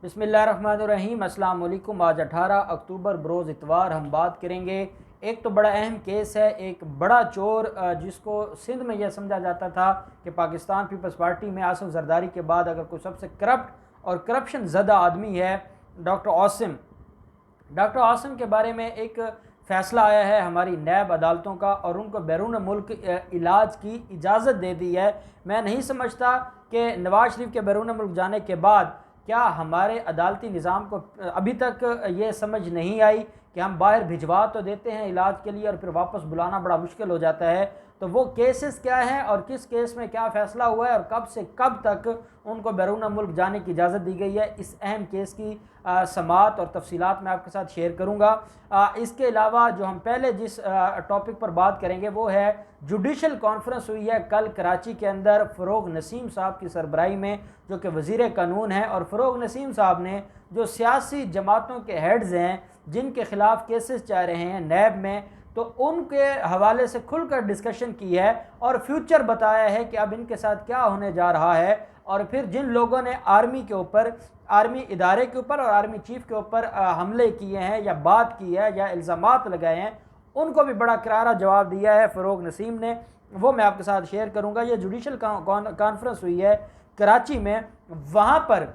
बिस्मिल्लाहिर्रहमानिर्रहीम। अस्सलाम वालेकुम। आज 18 अक्टूबर बरोज़ इतवार हम बात करेंगे। एक तो बड़ा अहम केस है, एक बड़ा चोर जिसको सिंध में यह समझा जाता था कि पाकिस्तान पीपल्स पार्टी में आसिफ जरदारी के बाद अगर कोई सबसे करप्ट और करप्शन ज़दा आदमी है डॉक्टर आसिम। डॉक्टर आसिम के बारे में एक फ़ैसला आया है हमारी नैब अदालतों का और उनको बैरून मुल्क इलाज की इजाज़त दे दी है। मैं नहीं समझता कि नवाज़ शरीफ के बैरून मुल्क जाने के बाद क्या हमारे अदालती निज़ाम को अभी तक ये समझ नहीं आई कि हम बाहर भिजवा तो देते हैं इलाज के लिए और फिर वापस बुलाना बड़ा मुश्किल हो जाता है। तो वो केसेस क्या हैं और किस केस में क्या फ़ैसला हुआ है और कब से कब तक उनको बैरून मुल्क जाने की इजाज़त दी गई है, इस अहम केस की समाअत और तफसीलात मैं आपके साथ शेयर करूँगा। इसके अलावा जो हम पहले जिस टॉपिक पर बात करेंगे वो है जुडिशल कॉन्फ्रेंस हुई है कल कराची के अंदर फ़रोग नसीम साहब की सरबराही में, जो कि वज़ीर कानून हैं। और फ़रोग नसीम साहब ने जो सियासी जमातों के हेड्स हैं जिनके ख़िलाफ़ केसेस जा रहे हैं नैब में, तो उनके हवाले से खुलकर डिस्कशन की है और फ्यूचर बताया है कि अब इनके साथ क्या होने जा रहा है। और फिर जिन लोगों ने आर्मी के ऊपर, आर्मी इदारे के ऊपर और आर्मी चीफ के ऊपर हमले किए हैं या बात की है या इल्ज़ामात लगाए हैं, उनको भी बड़ा करारा जवाब दिया है फ़रोग नसीम ने। वो मैं आपके साथ शेयर करूँगा। ये जुडिशल कॉन्फ्रेंस हुई है कराची में, वहाँ पर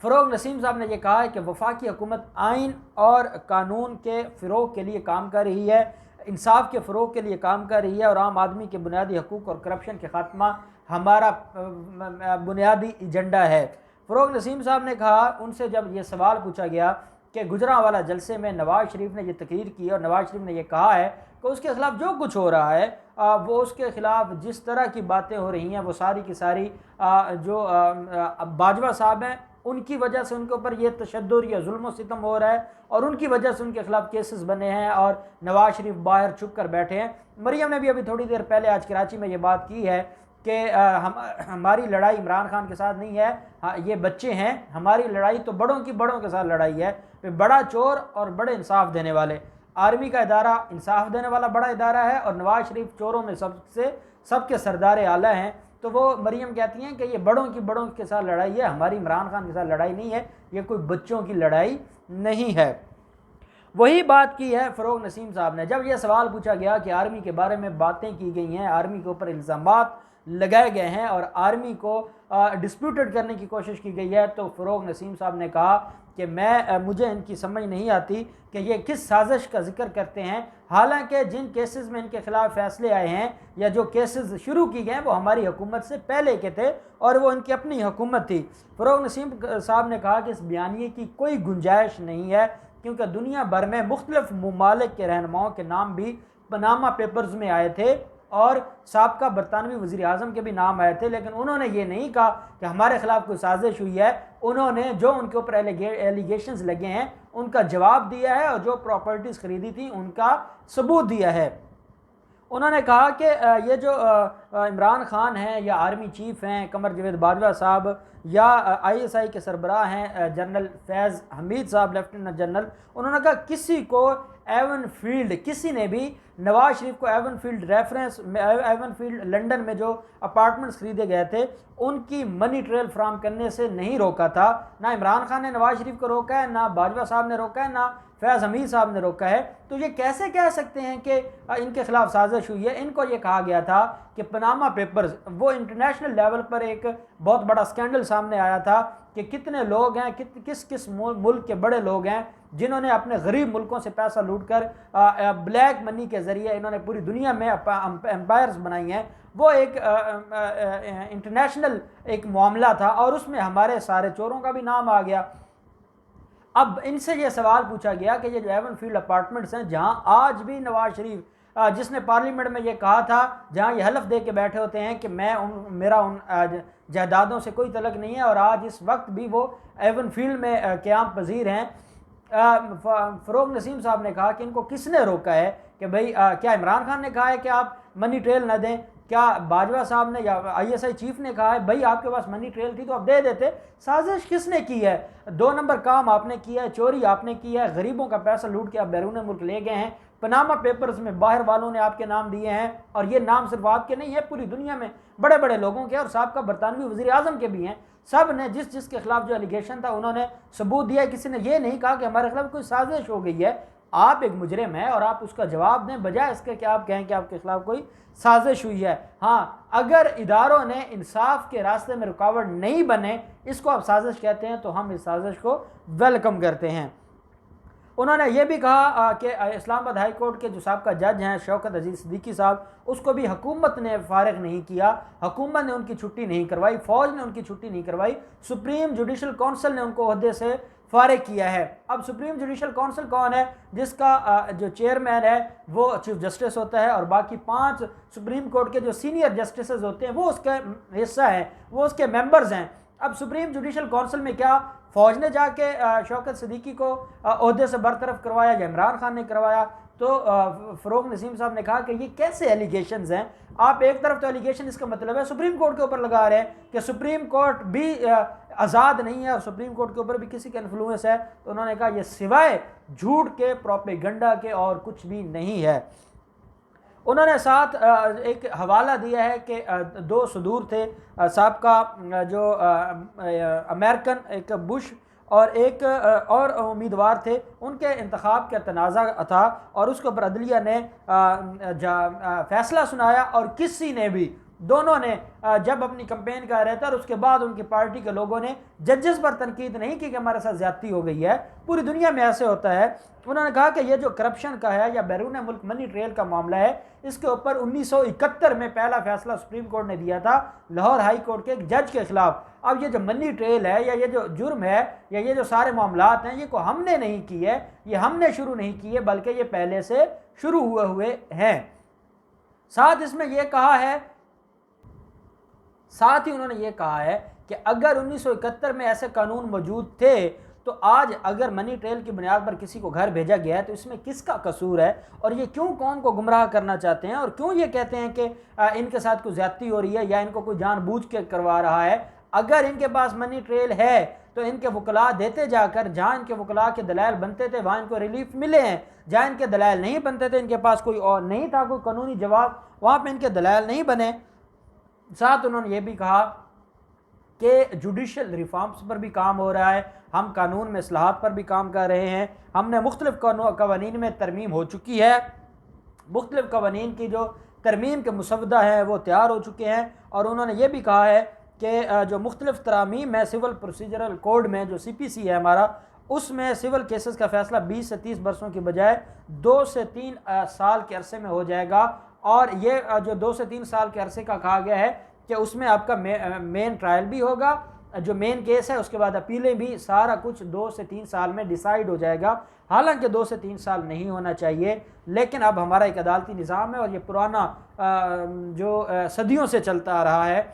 फ़रोग नसीम साहब ने यह कहा है कि वफाकी हुकूमत आइन और कानून के फ़रोग़ के लिए काम कर रही है, इंसाफ के फ़रोग़ के लिए काम कर रही है और आम आदमी के बुनियादी हकूक़ और करप्शन के ख़ात्मा हमारा बुनियादी एजेंडा है। फ़रोग नसीम साहब ने कहा, उनसे जब ये सवाल पूछा गया कि गुजरांवाला जलसे में नवाज़ शरीफ ने यह तकरीर की और नवाज़ शरीफ ने यह कहा है कि उसके ख़िलाफ़ जो कुछ हो रहा है वो उसके ख़िलाफ़ जिस तरह की बातें हो रही हैं वो सारी की सारी जो बाजवा साहब हैं उनकी वजह से उनके ऊपर ये तशद्दुद या जुल्म सितम हो रहा है और उनकी वजह से उनके खिलाफ केसेस बने हैं और नवाज़ शरीफ बाहर छुप कर बैठे हैं। मरियम ने भी अभी थोड़ी देर पहले आज कराची में ये बात की है कि हमारी लड़ाई इमरान खान के साथ नहीं है, हाँ ये बच्चे हैं, हमारी लड़ाई तो बड़ों के साथ लड़ाई है। बड़ा चोर और बड़े इंसाफ देने वाले, आर्मी का इदारा इंसाफ देने वाला बड़ा इदारा है और नवाज़ शरीफ चोरों में सबके सरदार आला हैं। तो वो मरियम कहती हैं कि ये बड़ों के साथ लड़ाई है, हमारी इमरान खान के साथ लड़ाई नहीं है, ये कोई बच्चों की लड़ाई नहीं है। वही बात की है फ़रोग नसीम साहब ने। जब यह सवाल पूछा गया कि आर्मी के बारे में बातें की गई हैं, आर्मी के ऊपर इल्ज़ामात लगाए गए हैं और आर्मी को डिस्प्यूटेड करने की कोशिश की गई है, तो फ़रोग नसीम साहब ने कहा कि मुझे इनकी समझ नहीं आती कि ये किस साजिश का जिक्र करते हैं। हालांकि जिन केसेस में इनके ख़िलाफ़ फ़ैसले आए हैं या जो केसेस शुरू की गए हैं वो हमारी हुकूमत से पहले के थे और वो इनकी अपनी हुकूमत थी। फ़रोग नसीम साहब ने कहा कि इस बयानिए की कोई गुंजाइश नहीं है क्योंकि दुनिया भर में मुख्तलिफ ममालिक के रहनुमाओं के नाम भी पनामा पेपर्स में आए थे और साबका बरतानवी वज़ीर आज़म के भी नाम आए थे, लेकिन उन्होंने ये नहीं कहा कि हमारे ख़िलाफ़ कोई साजिश हुई है। उन्होंने जो उनके ऊपर एलिगेशंस लगे हैं उनका जवाब दिया है और जो प्रॉपर्टीज़ ख़रीदी थी उनका सबूत दिया है। उन्होंने कहा कि ये जो इमरान खान हैं या आर्मी चीफ़ हैं कमर जावेद बाजवा साहब या ISI के सरबराह हैं जनरल फैज़ हमीद साहब लेफ्टिनेंट जनरल, उन्होंने कहा किसी को एवन फील्ड, किसी ने भी नवाज़ शरीफ को एवन फील्ड लंदन में जो अपार्टमेंट्स खरीदे गए थे उनकी मनी ट्रेल फ्राहम करने से नहीं रोका था। ना इमरान खान ने नवाज़ शरीफ को रोका है, ना बाजवा साहब ने रोका है, ना फैज़ हमीद साहब ने रोका है। तो ये कैसे कह सकते हैं कि इनके खिलाफ साजिश हुई है। इनको ये कहा गया था कि पनामा पेपर्स, वो इंटरनेशनल लेवल पर एक बहुत बड़ा स्कैंडल सामने आया था कि कितने लोग हैं, किस मुल्क के बड़े लोग हैं जिन्होंने अपने गरीब मुल्कों से पैसा लूटकर ब्लैक मनी के ज़रिए इन्होंने पूरी दुनिया में एम्पायर्स बनाई हैं। वो एक इंटरनेशनल एक मामला था और उसमें हमारे सारे चोरों का भी नाम आ गया। अब इनसे ये सवाल पूछा गया कि ये जो एवन फील्ड अपार्टमेंट्स हैं जहां आज भी नवाज़ शरीफ, जिसने पार्लियामेंट में ये कहा था, जहां ये हलफ दे के बैठे होते हैं कि मेरा उन जायदादों से कोई तलक नहीं है और आज इस वक्त भी वो एवन फील्ड में क़याम पजीर हैं। फ़रोग नसीम साहब ने कहा कि इनको किसने रोका है कि भाई क्या इमरान खान ने कहा है कि आप मनी ट्रेल न दें, क्या बाजवा साहब ने या ISI चीफ ने कहा है भाई आपके पास मनी ट्रेल थी तो आप दे देते। साजिश किसने की है? 2 नंबर काम आपने किया है, चोरी आपने की है, गरीबों का पैसा लूट के आप बैरून मुल्क ले गए हैं। पनामा पेपर्स में बाहर वालों ने आपके नाम दिए हैं, और ये नाम सिर्फ आपके नहीं है, पूरी दुनिया में बड़े बड़े लोगों के और साबका बरतानवी वज़ीर आज़म के भी हैं। सब ने जिस जिसके खिलाफ जो एलिगेशन था उन्होंने सबूत दिया। किसी ने ये नहीं कहा कि हमारे खिलाफ कोई साजिश हो गई है। आप एक मुजरिम है और आप उसका जवाब दें, बजाय इसके कि आप कहें कि आपके खिलाफ कोई साजिश हुई है। हाँ, अगर इदारों ने इंसाफ के रास्ते में रुकावट नहीं बने, इसको आप साजिश कहते हैं, तो हम इस साजिश को वेलकम करते हैं। उन्होंने ये भी कहा कि इस्लामाबाद हाई कोर्ट के जो साहब जज हैं शौकत अजीज़ सिद्दीकी साहब, उसको भी हुकूमत ने फारिग नहीं किया, हुकूमत ने उनकी छुट्टी नहीं करवाई, फ़ौज ने उनकी छुट्टी नहीं करवाई, सुप्रीम जुडिशल काउंसिल ने उनको ओहदे से फारिग किया है। अब सुप्रीम जुडिशल काउंसिल कौन है? जिसका जो चेयरमैन है वो चीफ जस्टिस होता है, और बाकी 5 सुप्रीम कोर्ट के जो सीनियर जस्टिस होते हैं वो उसका हिस्सा हैं, वो उसके मेंबर्स हैं। अब सुप्रीम जुडिशल काउंसिल में क्या फ़ौज ने जाके शौकत सिद्दीकी को ओहदे से बरतरफ करवाया या इमरान खान ने करवाया? तो फ़रोग नसीम साहब ने कहा कि ये कैसे एलिगेशंस हैं? आप एक तरफ तो एलिगेशन, इसका मतलब है सुप्रीम कोर्ट के ऊपर लगा रहे हैं कि सुप्रीम कोर्ट भी आज़ाद नहीं है और सुप्रीम कोर्ट के ऊपर भी किसी का इन्फ्लुएंस है। तो उन्होंने कहा यह सिवाय झूठ के, प्रोपेगेंडा के और कुछ भी नहीं है। उन्होंने साथ एक हवाला दिया है कि 2 सदूर थे, साबका जो अमेरिकन, एक बुश और एक और उम्मीदवार थे, उनके इंतखाब का तनाज़ा था और उसके ऊपर अदलिया ने फैसला सुनाया, और किसी ने भी, दोनों ने जब अपनी कंपेन कर रहे थे और उसके बाद उनकी पार्टी के लोगों ने जजेस पर तनकीद नहीं की कि हमारे साथ ज्यादती हो गई है। पूरी दुनिया में ऐसे होता है। उन्होंने कहा कि ये जो करप्शन का है या बैरून मुल्क मनी ट्रेल का मामला है, इसके ऊपर 1971 में पहला फैसला सुप्रीम कोर्ट ने दिया था लाहौर हाई कोर्ट के एक जज के खिलाफ। अब ये जो मनी ट्रेल है या ये जो जुर्म है या ये जो सारे मामलात हैं, ये को हमने नहीं की है, ये हमने शुरू नहीं की है, बल्कि ये पहले से शुरू हुए हैं। साथ इसमें यह कहा है, साथ ही उन्होंने ये कहा है कि अगर 1971 में ऐसे कानून मौजूद थे तो आज अगर मनी ट्रेल की बुनियाद पर किसी को घर भेजा गया है तो इसमें किसका कसूर है, और ये क्यों कौम को गुमराह करना चाहते हैं, और क्यों ये कहते हैं कि इनके साथ कोई ज्यादती हो रही है या इनको कोई जानबूझ के करवा रहा है। अगर इनके पास मनी ट्रेल है तो इनके वकला देते जाकर, जहाँ इनके वकला के दलाल बनते थे वहाँ इनको रिलीफ मिले हैं, जहाँ इनके दलाल नहीं बनते थे, इनके पास कोई और नहीं था कोई कानूनी जवाब, वहाँ पर इनके दलाल नहीं बने। साथ उन्होंने ये भी कहा कि जुडिशल रिफॉर्म्स पर भी काम हो रहा है, हम कानून में इस्लाहात पर भी काम कर रहे हैं, हमने मुख्तलिफ कवानीन में तरमीम हो चुकी है, मुख्तलिफ कवानीन की जो तरमीम के मुसवदा हैं वो तैयार हो चुके हैं। और उन्होंने ये भी कहा है कि जो मुख्तलिफ तरामीम है सिविल प्रोसीजरल कोड में, जो CPC है हमारा, उसमें सिविल केसेस का फैसला 20 से 30 बरसों की बजाय 2 से 3 साल के अरसे में हो जाएगा। और ये जो 2 से 3 साल के अरसे का कहा गया है कि उसमें आपका मेन ट्रायल भी होगा, जो मेन केस है, उसके बाद अपीलें भी, सारा कुछ 2 से 3 साल में डिसाइड हो जाएगा। हालांकि 2 से 3 साल नहीं होना चाहिए, लेकिन अब हमारा एक अदालती निज़ाम है और ये पुराना जो सदियों से चलता आ रहा है।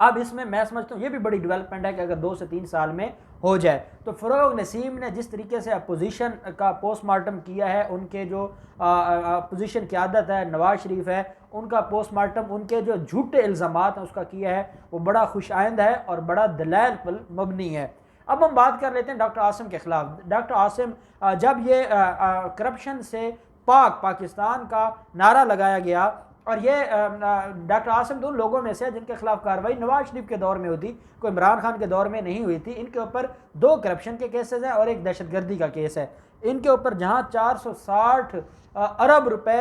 अब इसमें मैं समझता हूँ ये भी बड़ी डेवलपमेंट है कि अगर 2 से 3 साल में हो जाए। तो फ़रोग नसीम ने जिस तरीके से अपोजिशन का पोस्टमार्टम किया है, उनके जो अपोजिशन की आदत है, नवाज शरीफ है, उनका पोस्टमार्टम उनके जो झूठे इल्ज़ामात हैं उसका किया है, वो बड़ा खुशाइंद है और बड़ा दलाल पर मबनी है। अब हम बात कर लेते हैं डॉक्टर आसिम के ख़िलाफ़। डॉक्टर आसिम, जब ये करप्शन से पाकिस्तान का नारा लगाया गया, और ये डॉक्टर आसिम तो उन लोगों में से जिनके खिलाफ कार्रवाई नवाज शरीफ के दौर में हुई थी, कोई इमरान खान के दौर में नहीं हुई थी। इनके ऊपर 2 करप्शन के केसेस हैं और एक दहशतगर्दी का केस है। इनके ऊपर जहां 460 अरब रुपए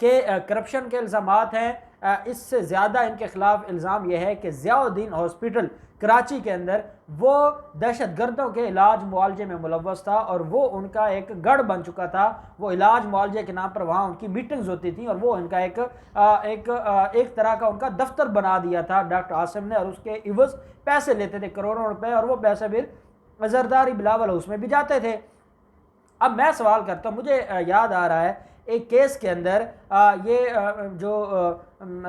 के करप्शन के इल्ज़ामात हैं, इससे ज़्यादा इनके खिलाफ इल्ज़ाम यह है कि ज़ियाउद्दीन हॉस्पिटल कराची के अंदर वो दहशतगर्दों के इलाज मुआलजे में मुलव्वस था और वो उनका एक गढ़ बन चुका था। वो इलाज मुआलजे के नाम पर वहाँ उनकी मीटिंग्स होती थी और वो इनका एक तरह का उनका दफ्तर बना दिया था डॉक्टर आसिम ने, और उसके इवज़ पैसे लेते थे करोड़ों रुपए, और वो पैसे फिर जरदारी बिलावल उसमें भी जाते थे। अब मैं सवाल करता हूँ, मुझे याद आ रहा है एक केस के अंदर ये जो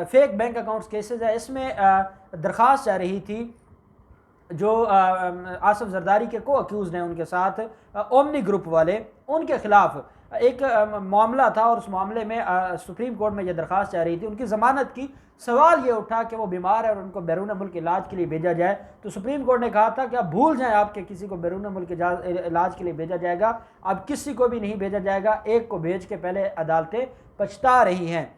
फेक बैंक अकाउंट्स केसेस है, इसमें दरख्वास्त जा रही थी जो आसिफ जरदारी के को अक्यूज़ हैं उनके साथ ओमनी ग्रुप वाले, उनके खिलाफ एक मामला था और उस मामले में सुप्रीम कोर्ट में यह दरख्वास्त जा रही थी उनकी ज़मानत की। सवाल ये उठा कि वो बीमार है और उनको बैरून मुल्क इलाज के लिए भेजा जाए, तो सुप्रीम कोर्ट ने कहा था कि आप भूल जाएं आपके किसी को बैरून मुल्क इलाज के लिए भेजा जाएगा, अब किसी को भी नहीं भेजा जाएगा, एक को भेज के पहले अदालतें पछता रही हैं।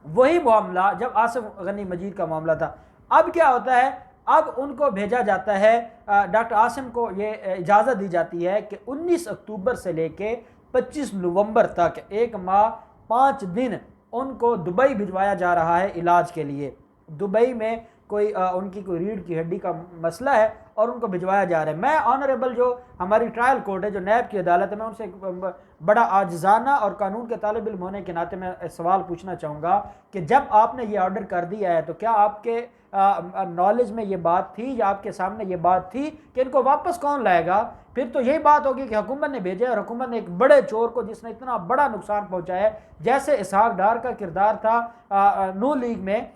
वही मामला जब आसिफ गनी मजीद का मामला था, अब क्या होता है, अब उनको भेजा जाता है, डॉक्टर आसिम को ये इजाज़त दी जाती है कि 19 अक्टूबर से लेके 25 नवंबर तक 1 माह 5 दिन उनको दुबई भिजवाया जा रहा है इलाज के लिए। दुबई में कोई उनकी कोई रीढ़ की हड्डी का मसला है और उनको भिजवाया जा रहा है। मैं ऑनरेबल जो हमारी ट्रायल कोर्ट है, जो नैब की अदालत है, मैं उनसे बड़ा आजिज़ाना और कानून के तालिब इल्म होने के नाते मैं सवाल पूछना चाहूँगा कि जब आपने ये ऑर्डर कर दिया है तो क्या आपके नॉलेज में ये बात थी या आपके सामने ये बात थी कि इनको वापस कौन लाएगा? फिर तो यही बात होगी कि हुकूमत ने भेजा और हुकूमत ने एक बड़े चोर को, जिसने इतना बड़ा नुकसान पहुँचाया है, जैसे इसहाक डार का किरदार था नू लीग में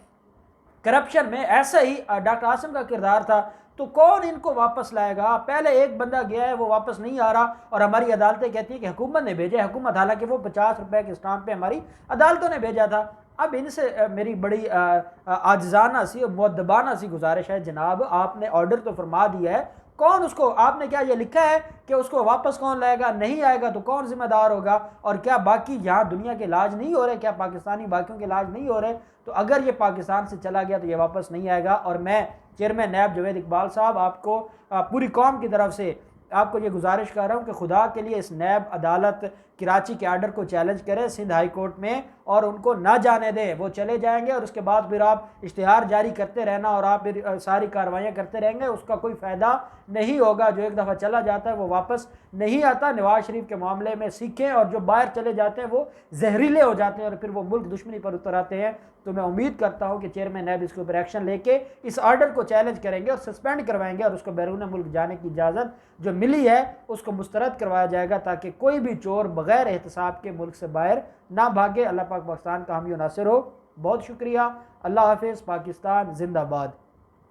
करप्शन में, ऐसा ही डॉक्टर आसिम का किरदार था, तो कौन इनको वापस लाएगा? पहले एक बंदा गया है, वो वापस नहीं आ रहा और हमारी अदालतें कहती हैं कि हुकूमत ने भेजा। हुकूमत, हालांकि वो 50 रुपए के स्टाम्प पे हमारी अदालतों ने भेजा था। अब इनसे मेरी बड़ी आजिज़ाना सी और मुअद्दबाना सी गुजारिश है, जनाब आपने ऑर्डर तो फरमा दिया है, कौन उसको, आपने क्या ये लिखा है कि उसको वापस कौन लाएगा? नहीं आएगा तो कौन जिम्मेदार होगा? और क्या बाकी यहाँ दुनिया के इलाज नहीं हो रहे? क्या पाकिस्तानी बाकियों के इलाज नहीं हो रहे? तो अगर ये पाकिस्तान से चला गया तो ये वापस नहीं आएगा। और मैं चेयरमैन नैब जवेद इकबाल साहब, आपको पूरी कौम की तरफ से आपको ये गुजारिश कर रहा हूँ कि खुदा के लिए इस नैब अदालत कराची के आर्डर को चैलेंज करें सिंध हाई कोर्ट में और उनको ना जाने दें। वो चले जाएंगे और उसके बाद फिर आप इश्तिहार जारी करते रहना और आप फिर सारी कार्रवाइयाँ करते रहेंगे, उसका कोई फ़ायदा नहीं होगा। जो एक दफ़ा चला जाता है वो वापस नहीं आता। नवाज शरीफ के मामले में सीखें, और जो बाहर चले जाते हैं वो जहरीले हो जाते हैं और फिर वो मुल्क दुश्मनी पर उतर आते हैं। तो मैं उम्मीद करता हूँ कि चेयरमैन नैब इसके ऊपर एक्शन लेके इस आर्डर को चैलेंज करेंगे और सस्पेंड करवाएंगे और उसको बैरून मुल्क जाने की इजाज़त जो मिली है उसको मुस्तरद करवाया जाएगा, ताकि कोई भी चोर बगैर एहतसाब के मुल्क से बाहर ना भागे। अल्लाह पाक पाकिस्तान का हामी नासिर हो। बहुत शुक्रिया। अल्लाह हाफिज़। पाकिस्तान जिंदाबाद।